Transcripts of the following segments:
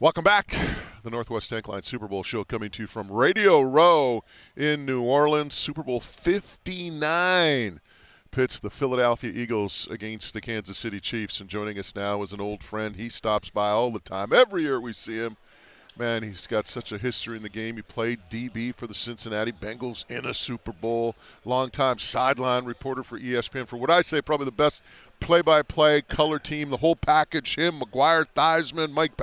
Welcome back. The Northwest Tank Line Super Bowl show coming to you from Radio Row in New Orleans. Super Bowl 59 pits the Philadelphia Eagles against the Kansas City Chiefs. And joining us now is an old friend. He stops by all the time. Every year we see him. Man, he's got such a history in the game. He played DB for the Cincinnati Bengals in a Super Bowl. Longtime sideline reporter for ESPN for what I say probably the best play-by-play color team, the whole package. Him, McGuire, Theismann, Mike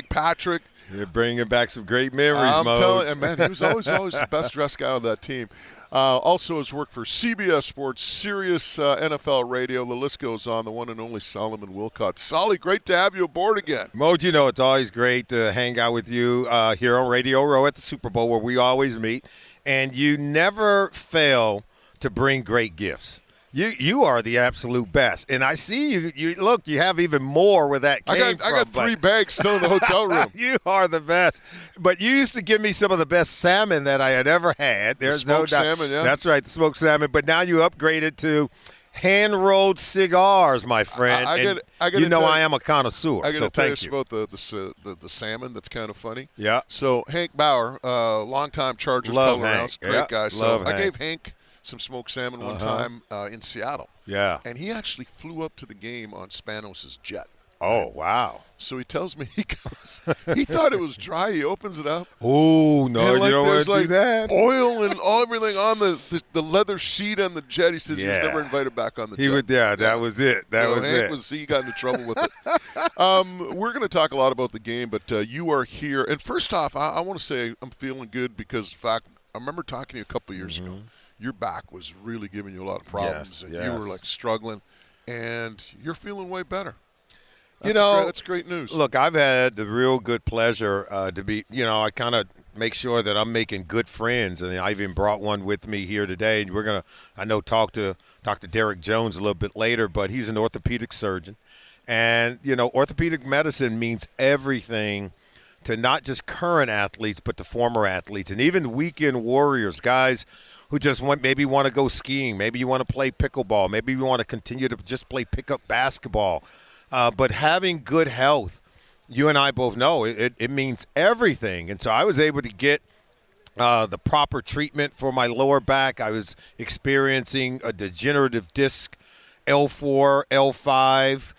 Patrick. You're bringing back some great memories, I'm telling you, man, he was always the best-dressed guy on that team. Also has worked for CBS Sports, Sirius NFL Radio. The list goes on. The one and only Solomon Wilcots. Solly, great to have you aboard again. Moj, you know it's always great to hang out with you here on Radio Row at the Super Bowl where we always meet. And you never fail to bring great gifts. You are the absolute best. And I see you look, you have even more where that came from. I got 3 bags still in the hotel room. You are the best. But you used to give me some of the best salmon that I had ever had. There's no doubt. Salmon, yeah. That's right, the smoked salmon. But now you upgraded to hand-rolled cigars, my friend. I am a connoisseur. I got to tell you about the salmon that's kind of funny. Yeah. So Hank Bauer, longtime Chargers color house, great guy. So I gave Hank some smoked salmon one time in Seattle. Yeah. And he actually flew up to the game on Spanos' jet. Oh, wow. So he tells me, he thought it was dry. He opens it up. Oh, no, you don't want to do that. Oil and everything on the leather sheet on the jet. He says he was never invited back on the jet. That was it. He got into trouble with it. We're going to talk a lot about the game, but you are here. And first off, I want to say I'm feeling good because, in fact, I remember talking to you a couple of years ago. Your back was really giving you a lot of problems. Yes. You were, struggling. And you're feeling way better. That's great news. Look, I've had the real good pleasure to be, I kind of make sure that I'm making good friends. And I even brought one with me here today. And we're going to, talk to Dr. Derek Jones a little bit later, but he's an orthopedic surgeon. And, orthopedic medicine means everything to not just current athletes, but to former athletes and even weekend warriors, guys who just maybe want to go skiing. Maybe you want to play pickleball. Maybe you want to continue to just play pickup basketball. But having good health, you and I both know, it means everything. And so I was able to get the proper treatment for my lower back. I was experiencing a degenerative disc, L4, L5,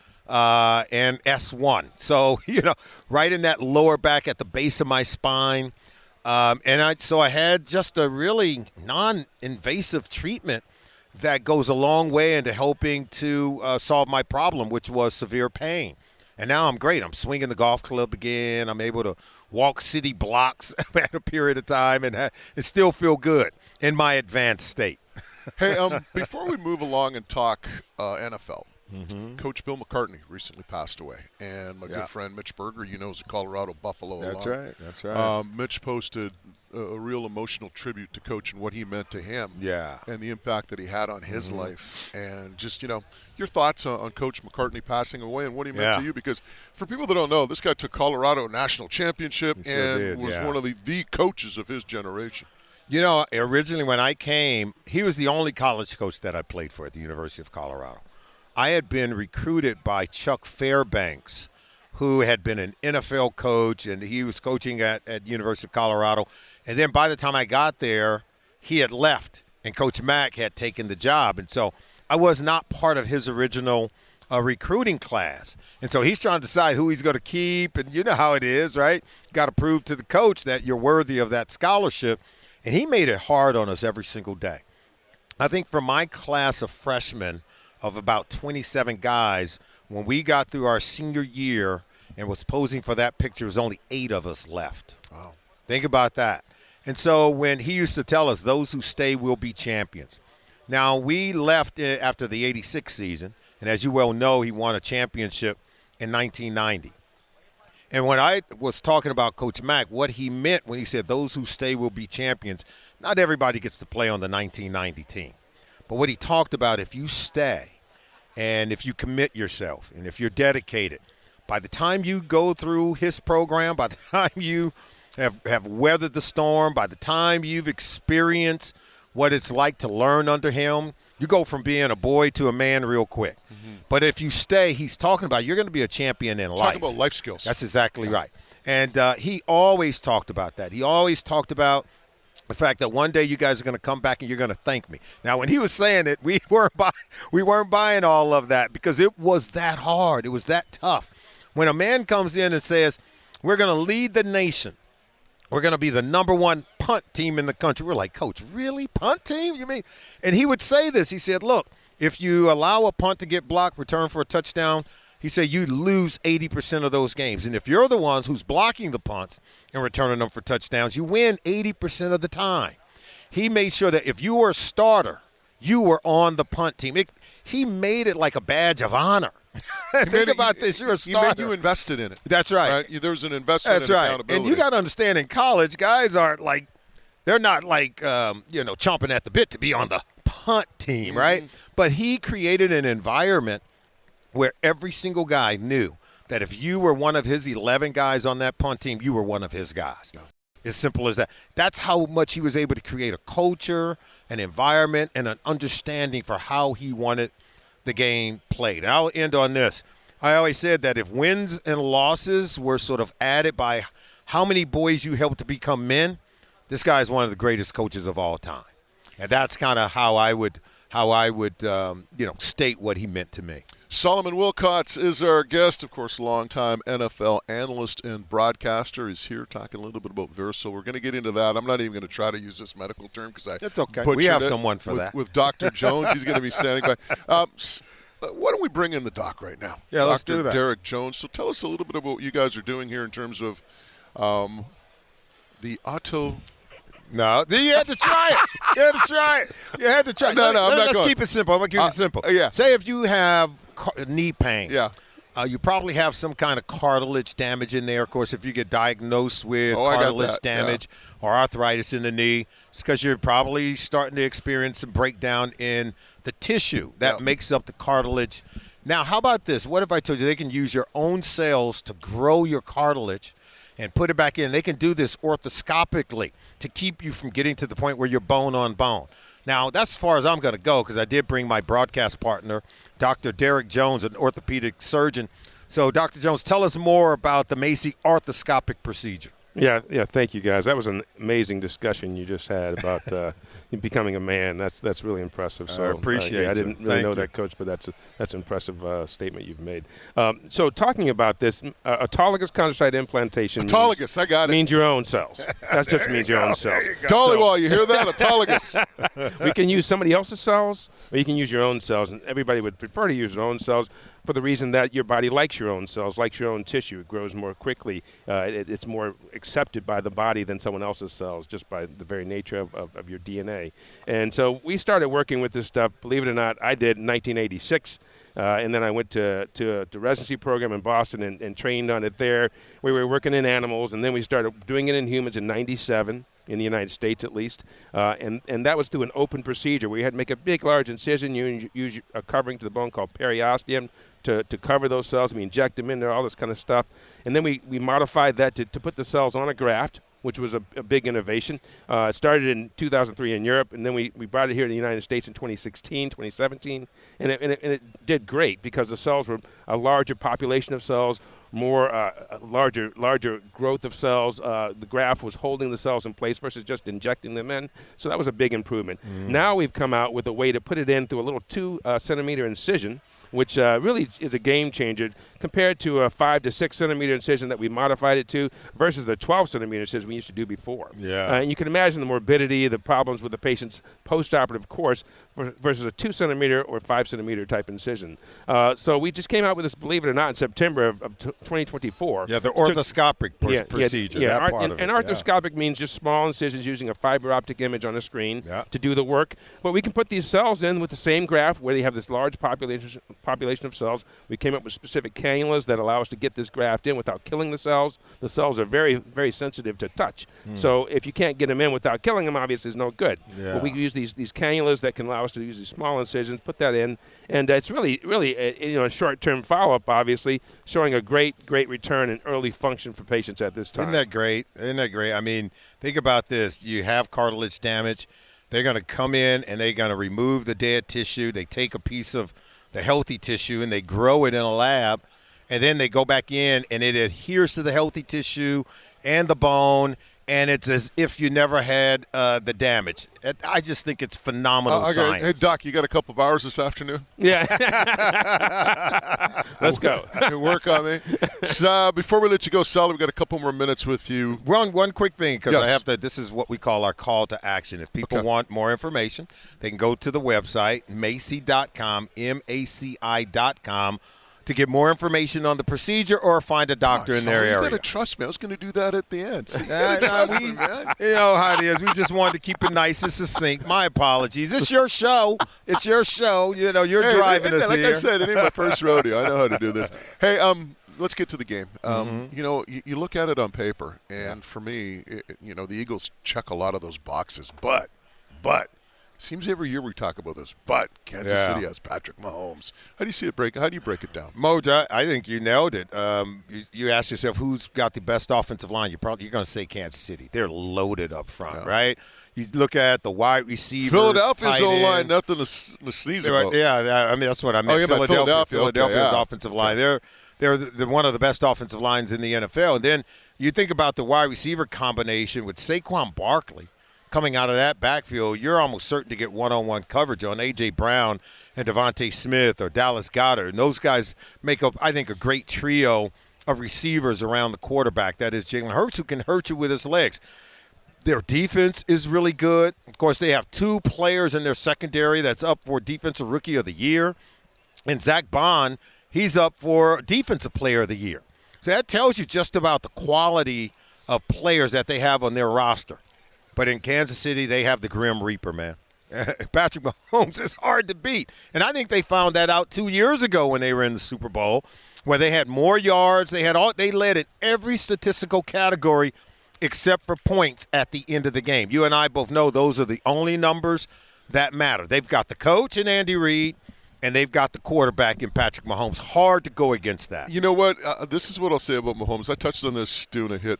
and S1. So, right in that lower back at the base of my spine. So I had just a really non-invasive treatment that goes a long way into helping to solve my problem, which was severe pain. And now I'm great. I'm swinging the golf club again. I'm able to walk city blocks at a period of time and still feel good in my advanced state. Hey, before we move along and talk NFL, Coach Bill McCartney recently passed away. And my good friend Mitch Berger, is a Colorado Buffalo alum. That's right. Mitch posted a real emotional tribute to Coach and what he meant to him. Yeah. And the impact that he had on his life. And just, your thoughts on Coach McCartney passing away and what he meant to you. Because for people that don't know, this guy took Colorado national championship and was one of the coaches of his generation. Originally when I came, he was the only college coach that I played for at the University of Colorado. I had been recruited by Chuck Fairbanks, who had been an NFL coach, and he was coaching at University of Colorado. And then by the time I got there, he had left, and Coach Mack had taken the job. And so I was not part of his original recruiting class. And so he's trying to decide who he's going to keep, and you know how it is, right? Got to prove to the coach that you're worthy of that scholarship. And he made it hard on us every single day. I think for my class of freshmen, of about 27 guys, when we got through our senior year and was posing for that picture, there was only 8 of us left. Wow. Think about that. And so when he used to tell us, those who stay will be champions. Now, we left after the 86 season, and as you well know, he won a championship in 1990. And when I was talking about Coach Mack, what he meant when he said those who stay will be champions, not everybody gets to play on the 1990 team. But what he talked about, if you stay and if you commit yourself and if you're dedicated, by the time you go through his program, by the time you have weathered the storm, by the time you've experienced what it's like to learn under him, You go from being a boy to a man real quick. Mm-hmm. But if you stay, he's talking about you're going to be a champion in life. Talking about life skills. That's exactly right. And he always talked about that. He always talked about the fact that one day you guys are going to come back and you're going to thank me. Now, when he was saying it, we weren't buying all of that because it was that hard. It was that tough. When a man comes in and says, we're going to lead the nation, we're going to be the number one punt team in the country, we're like, Coach, really? Punt team? You mean? And he would say this. He said, look, if you allow a punt to get blocked, return for a touchdown, he said you lose 80% of those games. And if you're the ones who's blocking the punts and returning them for touchdowns, you win 80% of the time. He made sure that if you were a starter, you were on the punt team. He made it like a badge of honor. Think about this. You're a starter. You invested in it. That's right. There was an investment That's in right. accountability. And you got to understand, in college, guys aren't like – they're not like, chomping at the bit to be on the punt team, right? But he created an environment where every single guy knew that if you were one of his 11 guys on that punt team, you were one of his guys. Yeah. As simple as that. That's how much he was able to create a culture, an environment, and an understanding for how he wanted the game played. And I'll end on this. I always said that if wins and losses were sort of added by how many boys you helped to become men, this guy is one of the greatest coaches of all time. And that's kind of how I would state what he meant to me. Solomon Wilcots is our guest, of course, longtime NFL analyst and broadcaster. He's here talking a little bit about Verso. We're going to get into that. I'm not even going to try to use this medical term because that's okay. We have someone for that. With Dr. Jones, he's going to be standing by. Why don't we bring in the doc right now? Yeah, let's do that. Dr. Derek Jones. So tell us a little bit about what you guys are doing here in terms of the auto. No, you had to try it. You had to try it. No, I'm not going. Let's keep it simple. I'm going to keep it simple. Yeah. Say if you have knee pain. Yeah. You probably have some kind of cartilage damage in there. Of course, if you get diagnosed with cartilage damage or arthritis in the knee, it's because you're probably starting to experience some breakdown in the tissue that makes up the cartilage. Now, how about this? What if I told you they can use your own cells to grow your cartilage and put it back in? They can do this orthoscopically to keep you from getting to the point where you're bone on bone. Now, that's as far as I'm going to go because I did bring my broadcast partner, Dr. Derek Jones, an orthopedic surgeon. So, Dr. Jones, tell us more about the Macy arthroscopic procedure. Yeah, thank you, guys. That was an amazing discussion you just had about becoming a man. That's really impressive. So I appreciate it. I didn't really know that, Coach, but that's an impressive statement you've made. So talking about this, autologous chondrocyte implantation means your own cells. That just means your own cells. Dollywall, you hear that? Autologous. We can use somebody else's cells, or you can use your own cells, and everybody would prefer to use their own cells for the reason that your body likes your own cells, likes your own tissue. It grows more quickly. It's more accepted by the body than someone else's cells, just by the very nature of your DNA. And so we started working with this stuff, believe it or not, I did in 1986. And then I went to a residency program in Boston and trained on it there. We were working in animals, and then we started doing it in humans in 97. In the United States, at least, and that was through an open procedure. We had to make a big, large incision. You use a covering to the bone called periosteum to cover those cells. We inject them in there, all this kind of stuff. And then we modified that to put the cells on a graft, which was a big innovation. It started in 2003 in Europe, and then we brought it here to the United States in 2016, 2017, and it did great because the cells were a larger population of cells, more larger growth of cells. The graft was holding the cells in place versus just injecting them in. So that was a big improvement. Now we've come out with a way to put it in through a little 2-centimeter incision, which really is a game changer compared to a 5 to 6 centimeter incision that we modified it to versus the 12 centimeter incision we used to do before. And you can imagine the morbidity, the problems with the patient's post-operative course versus a 2 centimeter or 5 centimeter type incision. So we just came out with this, believe it or not, in September of 2024. Yeah, the orthoscopic procedure. Yeah, that part of it. And arthroscopic means just small incisions using a fiber optic image on a screen to do the work. But we can put these cells in with the same graft where they have this large population of cells. We came up with specific cannulas that allow us to get this graft in without killing the cells. The cells are very, very sensitive to touch. So if you can't get them in without killing them, obviously it's no good. But we use these cannulas that can allow us to use these small incisions, put that in, and it's really a short-term follow-up, obviously, showing a great return and early function for patients at this time. Isn't that great? I mean, think about this. You have cartilage damage. They're going to come in and they're going to remove the dead tissue. They take a piece of the healthy tissue and they grow it in a lab, and then they go back in and it adheres to the healthy tissue and the bone, and it's as if you never had the damage. I just think it's phenomenal science. Hey, Doc, you got a couple of hours this afternoon? Yeah. Let's go. Work on me. So, before we let you go, Sally, we got a couple more minutes with you. One quick thing, because Yes. I have to. This is what we call our call to action. If people want more information, they can go to the website, Macy.com, MACI.com, to get more information on the procedure or find a doctor in their area. You got to trust me. I was going to do that at the end. So you man. You know how it is. We just wanted to keep it nice and succinct. My apologies. It's your show. It's your show. You know, you're driving us like here. I said, it ain't my first rodeo. I know how to do this. Hey, let's get to the game. You know, you look at it on paper, and for me, the Eagles check a lot of those boxes. But seems every year we talk about this. But Kansas City has Patrick Mahomes. How do you see it break? How do you break it down? Moja, I think you nailed it. You ask yourself who's got the best offensive line. You're going to say Kansas City. They're loaded up front, right? You look at the wide receivers. Philadelphia's O-line, nothing to sneeze about. Yeah, I mean that's what I meant. Philadelphia's offensive line. They're one of the best offensive lines in the NFL. And then you think about the wide receiver combination with Saquon Barkley. Coming out of that backfield, you're almost certain to get one-on-one coverage on A.J. Brown and Devontae Smith or Dallas Goedert. And those guys make up, I think, a great trio of receivers around the quarterback. That is Jalen Hurts, who can hurt you with his legs. Their defense is really good. Of course, they have two players in their secondary that's up for Defensive Rookie of the Year. And Zach Bond, he's up for Defensive Player of the Year. So that tells you just about the quality of players that they have on their roster. But in Kansas City, they have the Grim Reaper, man. Patrick Mahomes is hard to beat. And I think they found that out 2 years ago when they were in the Super Bowl, where they had more yards. They led in every statistical category except for points at the end of the game. You and I both know those are the only numbers that matter. They've got the coach in Andy Reid, and they've got the quarterback in Patrick Mahomes. Hard to go against that. You know what? This is what I'll say about Mahomes. I touched on this doing a hit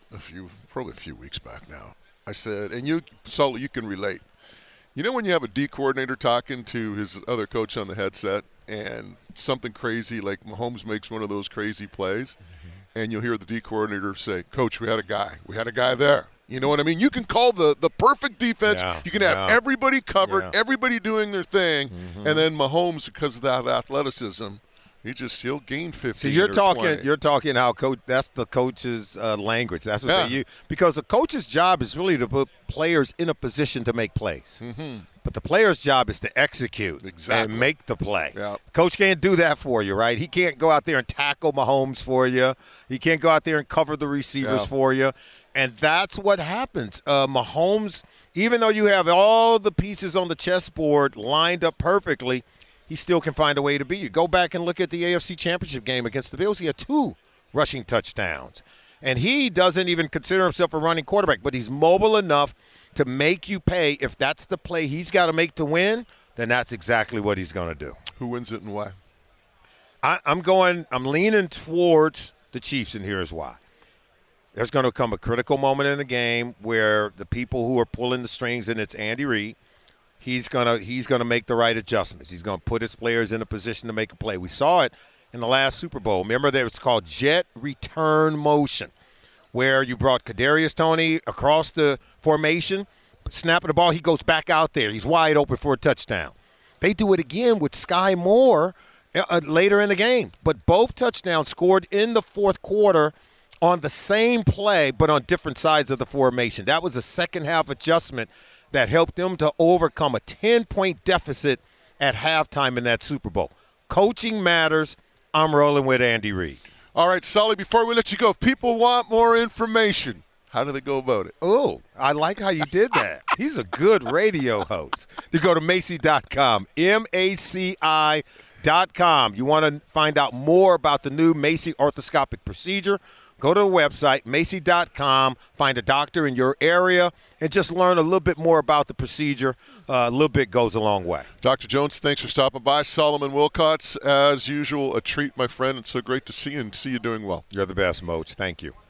probably a few weeks back now. I said, and you can relate. You know when you have a D coordinator talking to his other coach on the headset and something crazy like Mahomes makes one of those crazy plays, and you'll hear the D coordinator say, Coach, we had a guy there. You know what I mean? You can call the perfect defense. Yeah, you can have everybody covered, everybody doing their thing, and then Mahomes, because of that athleticism, he'll gain 15. So you're talking how coach. That's the coach's language. That's what they use, because the coach's job is really to put players in a position to make plays. But the player's job is to execute and make the play. Coach can't do that for you, right? He can't go out there and tackle Mahomes for you. He can't go out there and cover the receivers for you. And that's what happens. Mahomes, even though you have all the pieces on the chessboard lined up perfectly, he still can find a way to beat you. Go back and look at the AFC Championship game against the Bills. He had 2 rushing touchdowns. And he doesn't even consider himself a running quarterback, but he's mobile enough to make you pay. If that's the play he's got to make to win, then that's exactly what he's going to do. Who wins it and why? I'm leaning towards the Chiefs, and here's why. There's going to come a critical moment in the game where the people who are pulling the strings, and it's Andy Reid, he's gonna make the right adjustments. He's going to put his players in a position to make a play. We saw it in the last Super Bowl. Remember that it's called jet return motion, where you brought Kadarius Toney across the formation, snapping the ball, he goes back out there. He's wide open for a touchdown. They do it again with Sky Moore later in the game. But both touchdowns scored in the fourth quarter on the same play but on different sides of the formation. That was a second-half adjustment that helped them to overcome a 10-point deficit at halftime in that Super Bowl. Coaching matters. I'm rolling with Andy Reid. All right, Sully, before we let you go, if people want more information, how do they go about it? Oh, I like how you did that. He's a good radio host. You go to Macy.com, MACI.com. You want to find out more about the new Macy arthroscopic procedure, go to the website, Macy.com, find a doctor in your area, and just learn a little bit more about the procedure. A little bit goes a long way. Dr. Jones, thanks for stopping by. Solomon Wilcots, as usual, a treat, my friend. It's so great to see you and see you doing well. You're the best, Moach. Thank you.